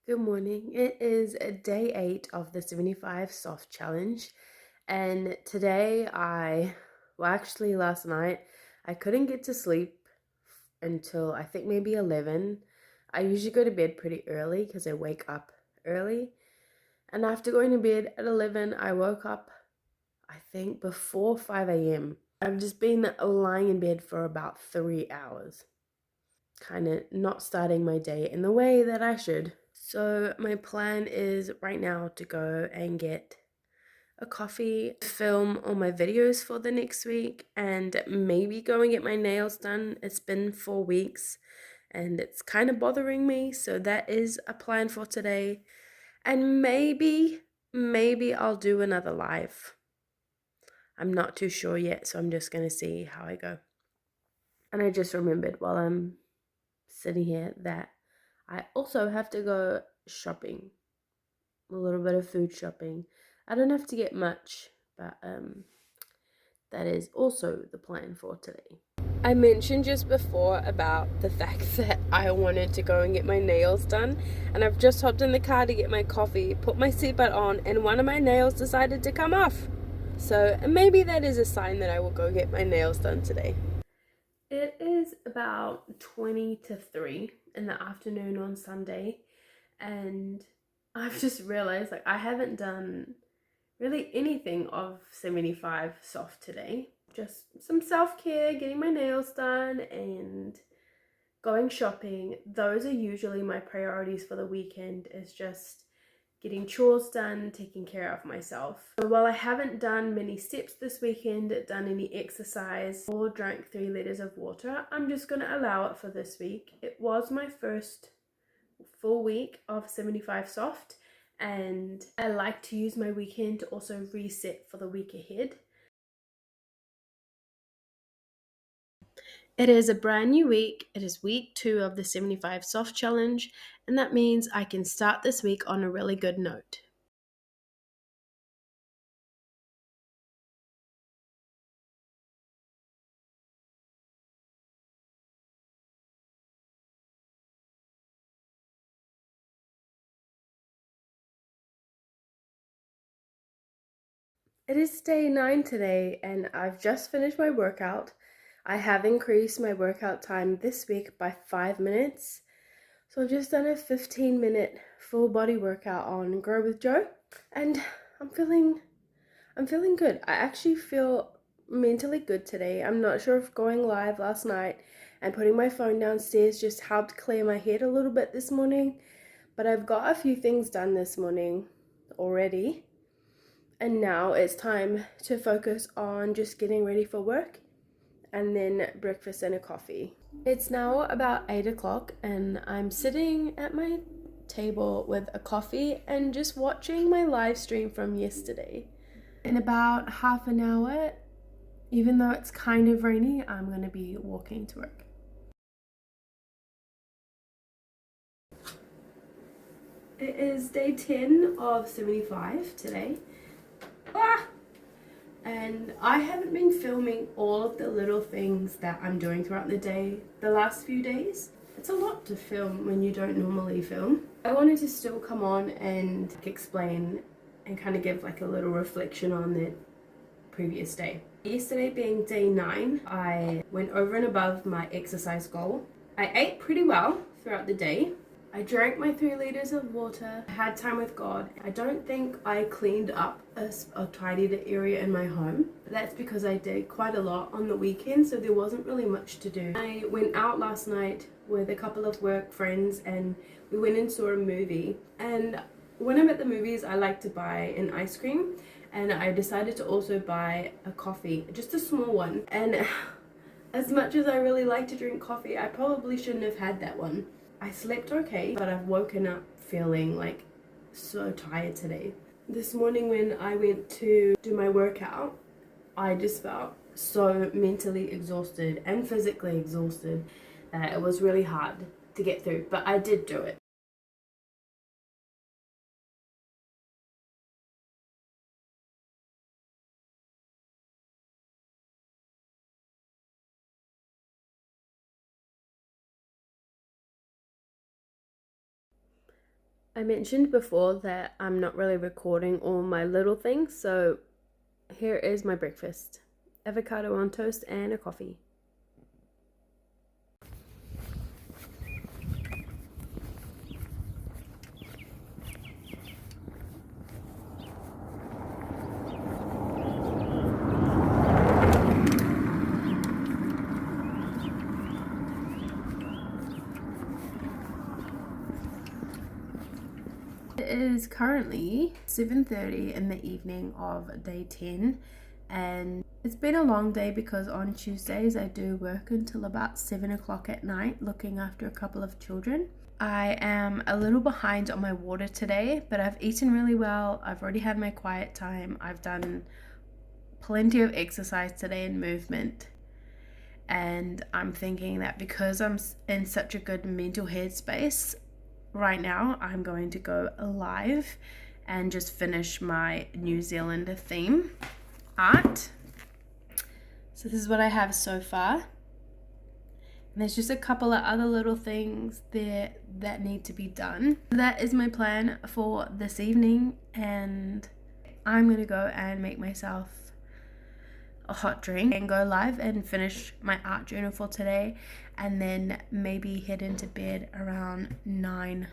Good morning. It is day 8 of the 75 soft challenge. And today actually last night, I couldn't get to sleep until I think maybe 11. I usually go to bed pretty early because I wake up early. And after going to bed at 11, I woke up, I think, before 5 a.m. I've just been lying in bed for about 3 hours, kind of not starting my day in the way that I should. So my plan is right now to go and get a coffee, film all my videos for the next week, and maybe go and get my nails done. It's been 4 weeks and it's kind of bothering me, so that is a plan for today. And maybe I'll do another live. I'm not too sure yet, so I'm just gonna see how I go. And I just remembered while I'm sitting here that I also have to go shopping, a little bit of food shopping. I don't have to get much, but that is also the plan for today. I mentioned just before about the fact that I wanted to go and get my nails done, and I've just hopped in the car to get my coffee, put my seatbelt on, and one of my nails decided to come off. So maybe that is a sign that I will go get my nails done today. It is about 20 to 3 in the afternoon on Sunday, and I've just realized I haven't done really anything of 75 soft today. Just some self-care, getting my nails done and going shopping. Those are usually my priorities for the weekend, is just getting chores done, taking care of myself. So while I haven't done many steps this weekend, done any exercise, or drank 3 liters of water, I'm just going to allow it for this week. It was my first full week of 75 soft, and I like to use my weekend to also reset for the week ahead. It is a brand new week. It is week 2 of the 75 soft challenge, and that means I can start this week on a really good note. It is day 9 today, and I've just finished my workout. I have increased my workout time this week by 5 minutes. So I've just done a 15-minute full body workout on Grow with Joe, and I'm feeling good. I actually feel mentally good today. I'm not sure if going live last night and putting my phone downstairs just helped clear my head a little bit this morning, but I've got a few things done this morning already. And now it's time to focus on just getting ready for work and then breakfast and a coffee. It's now about 8 o'clock and I'm sitting at my table with a coffee and just watching my live stream from yesterday. In about half an hour, even though it's kind of rainy, I'm going to be walking to work. It is day 10 of 75 today. And I haven't been filming all of the little things that I'm doing throughout the day the last few days. It's a lot to film when you don't normally film. I wanted to still come on and explain and kind of give a little reflection on the previous day. Yesterday being day 9, I went over and above my exercise goal. I ate pretty well throughout the day. I drank my 3 liters of water, had time with God. I don't think I cleaned up or tidied the area in my home. That's because I did quite a lot on the weekend, so there wasn't really much to do. I went out last night with a couple of work friends and we went and saw a movie. And when I'm at the movies, I like to buy an ice cream, and I decided to also buy a coffee, just a small one. And as much as I really like to drink coffee, I probably shouldn't have had that one. I slept okay, but I've woken up feeling so tired today. This morning when I went to do my workout, I just felt so mentally exhausted and physically exhausted that it was really hard to get through, but I did do it. I mentioned before that I'm not really recording all my little things, so here is my breakfast: avocado on toast and a coffee. It is currently 7:30 in the evening of day 10, and it's been a long day because on Tuesdays I do work until about 7 o'clock at night looking after a couple of children. I am a little behind on my water today, but I've eaten really well. I've already had my quiet time. I've done plenty of exercise today and movement. And I'm thinking that because I'm in such a good mental headspace right now, I'm going to go live and just finish my New Zealand theme art. So this is what I have so far. And there's just a couple of other little things there that need to be done. That is my plan for this evening, and I'm gonna go and make myself a hot drink and go live and finish my art journal for today, and then maybe head into bed around 9.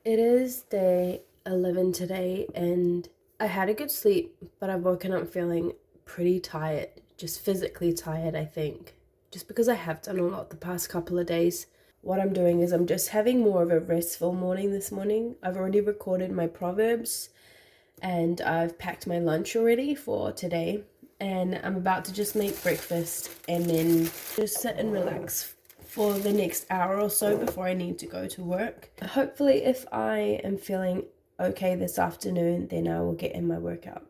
It is day 11 today, and I had a good sleep, but I've woken up feeling pretty tired, just physically tired, I think, just because I have done a lot the past couple of days. What I'm doing is I'm just having more of a restful morning this morning. I've already recorded my Proverbs, and I've packed my lunch already for today, and I'm about to just make breakfast and then just sit and relax for the next hour or so before I need to go to work. Hopefully, if I am feeling okay this afternoon, then I will get in my workout.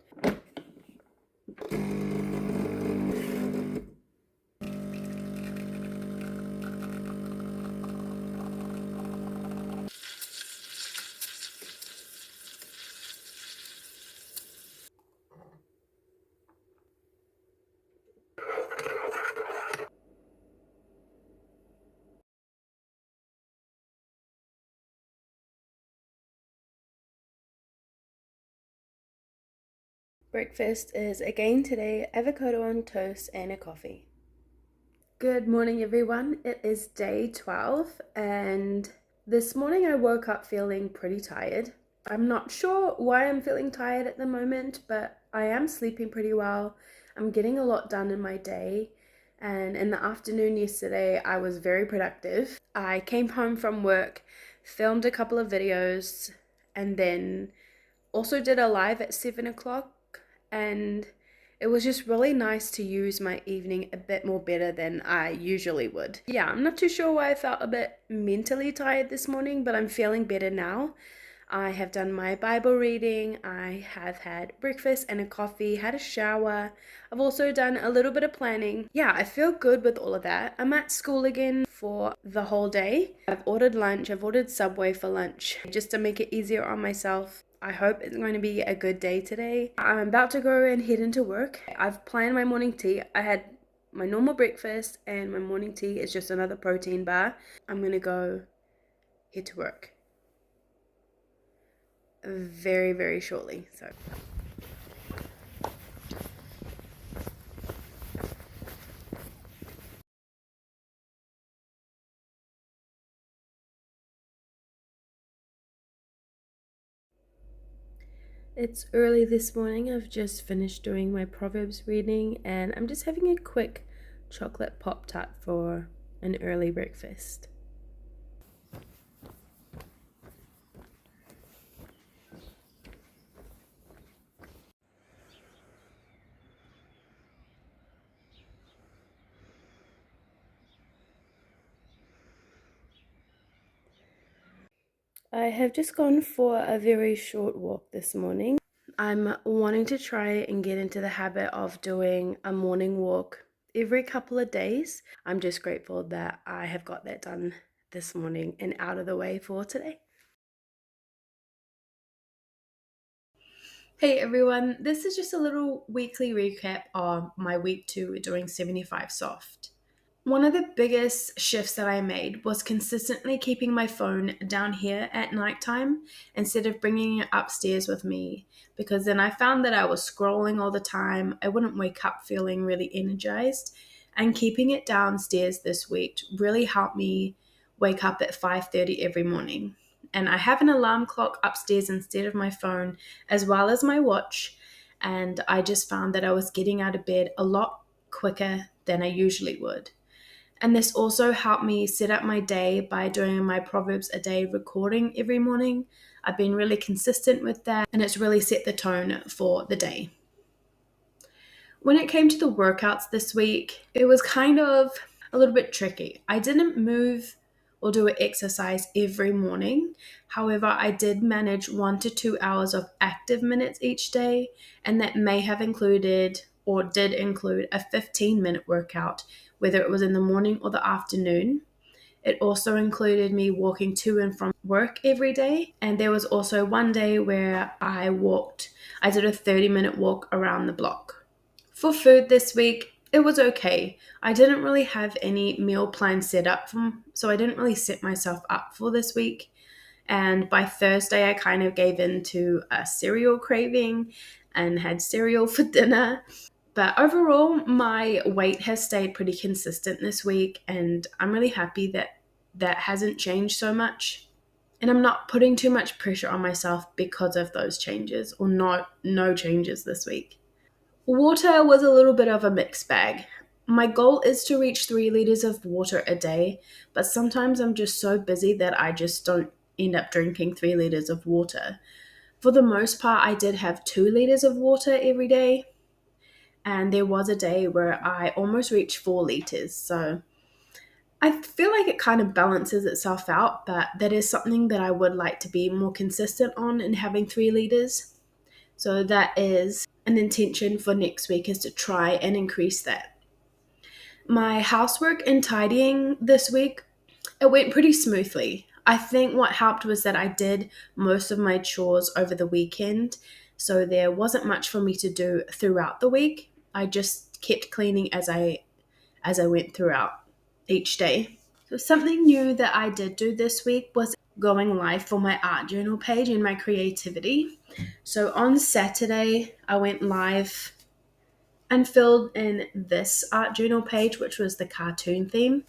Breakfast is again today avocado on toast and a coffee. Good morning, everyone. It is day 12, and this morning I woke up feeling pretty tired. I'm not sure why I'm feeling tired at the moment, but I am sleeping pretty well. I'm getting a lot done in my day, and in the afternoon yesterday, I was very productive. I came home from work, filmed a couple of videos, and then also did a live at 7 o'clock, and it was just really nice to use my evening a bit more better than I usually would. Yeah, I'm not too sure why I felt a bit mentally tired this morning, but I'm feeling better now. I have done my Bible reading, I have had breakfast and a coffee, had a shower. I've also done a little bit of planning. Yeah, I feel good with all of that. I'm at school again for the whole day. I've ordered lunch, I've ordered Subway for lunch just to make it easier on myself. I hope it's going to be a good day today. I'm about to go and head into work. I've planned my morning tea. I had my normal breakfast, and my morning tea is just another protein bar. I'm gonna go head to work very, very shortly. So it's early this morning. I've just finished doing my Proverbs reading, and I'm just having a quick chocolate Pop Tart for an early breakfast. I have just gone for a very short walk this morning. I'm wanting to try and get into the habit of doing a morning walk every couple of days. I'm just grateful that I have got that done this morning and out of the way for today. Hey everyone, this is just a little weekly recap of my week 2 doing 75 soft. One of the biggest shifts that I made was consistently keeping my phone down here at nighttime instead of bringing it upstairs with me, because then I found that I was scrolling all the time. I wouldn't wake up feeling really energized, and keeping it downstairs this week really helped me wake up at 5:30 every morning. And I have an alarm clock upstairs instead of my phone, as well as my watch, and I just found that I was getting out of bed a lot quicker than I usually would. And this also helped me set up my day by doing my Proverbs a day recording every morning. I've been really consistent with that, and it's really set the tone for the day. When it came to the workouts this week, it was kind of a little bit tricky. I didn't move or do an exercise every morning. However, I did manage 1 to 2 hours of active minutes each day, and that may have included or did include a 15-minute workout, whether it was in the morning or the afternoon. It also included me walking to and from work every day. And there was also one day where I did a 30-minute walk around the block. For food this week, it was okay. I didn't really have any meal plan set up, so I didn't really set myself up for this week. And by Thursday, I kind of gave in to a cereal craving and had cereal for dinner. But overall, my weight has stayed pretty consistent this week, and I'm really happy that that hasn't changed so much. And I'm not putting too much pressure on myself because of those changes, or not no changes this week. Water was a little bit of a mixed bag. My goal is to reach 3 liters of water a day, but sometimes I'm just so busy that I just don't end up drinking 3 liters of water. For the most part, I did have 2 liters of water every day, and there was a day where I almost reached 4 liters. So I feel like it kind of balances itself out, but that is something that I would like to be more consistent on in having 3 liters. So that is an intention for next week, is to try and increase that. My housework and tidying this week, it went pretty smoothly. I think what helped was that I did most of my chores over the weekend, so there wasn't much for me to do throughout the week. I just kept cleaning as I went throughout each day. So something new that I did do this week was going live for my art journal page and my creativity. So on Saturday, I went live and filled in this art journal page, which was the cartoon theme.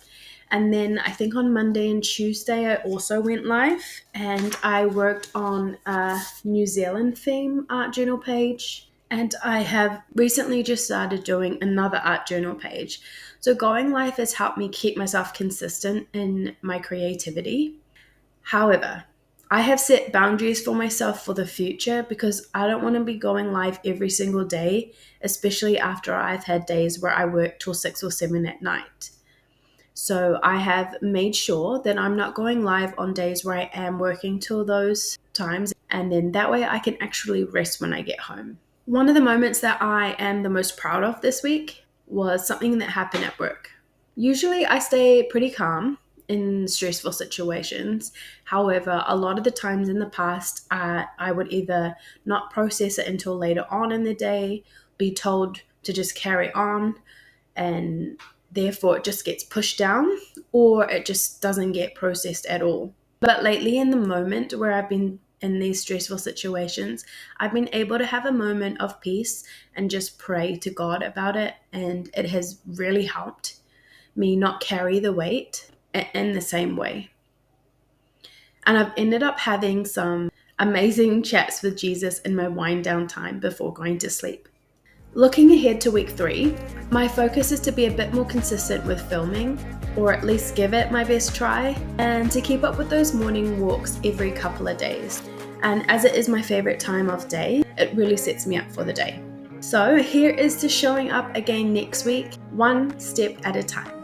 And then I think on Monday and Tuesday, I also went live and I worked on a New Zealand theme art journal page. And I have recently just started doing another art journal page. So going live has helped me keep myself consistent in my creativity. However, I have set boundaries for myself for the future, because I don't want to be going live every single day, especially after I've had days where I work till 6 or 7 at night. So I have made sure that I'm not going live on days where I am working till those times, and then that way I can actually rest when I get home. One of the moments that I am the most proud of this week was something that happened at work. Usually I stay pretty calm in stressful situations. However, a lot of the times in the past, I would either not process it until later on in the day, be told to just carry on, and therefore it just gets pushed down, or it just doesn't get processed at all. But lately, in the moment where I've been in these stressful situations, I've been able to have a moment of peace and just pray to God about it, and it has really helped me not carry the weight in the same way. And I've ended up having some amazing chats with Jesus in my wind down time before going to sleep. Looking ahead to week 3, my focus is to be a bit more consistent with filming, or at least give it my best try, and to keep up with those morning walks every couple of days. And as it is my favorite time of day, it really sets me up for the day. So here is to showing up again next week, one step at a time.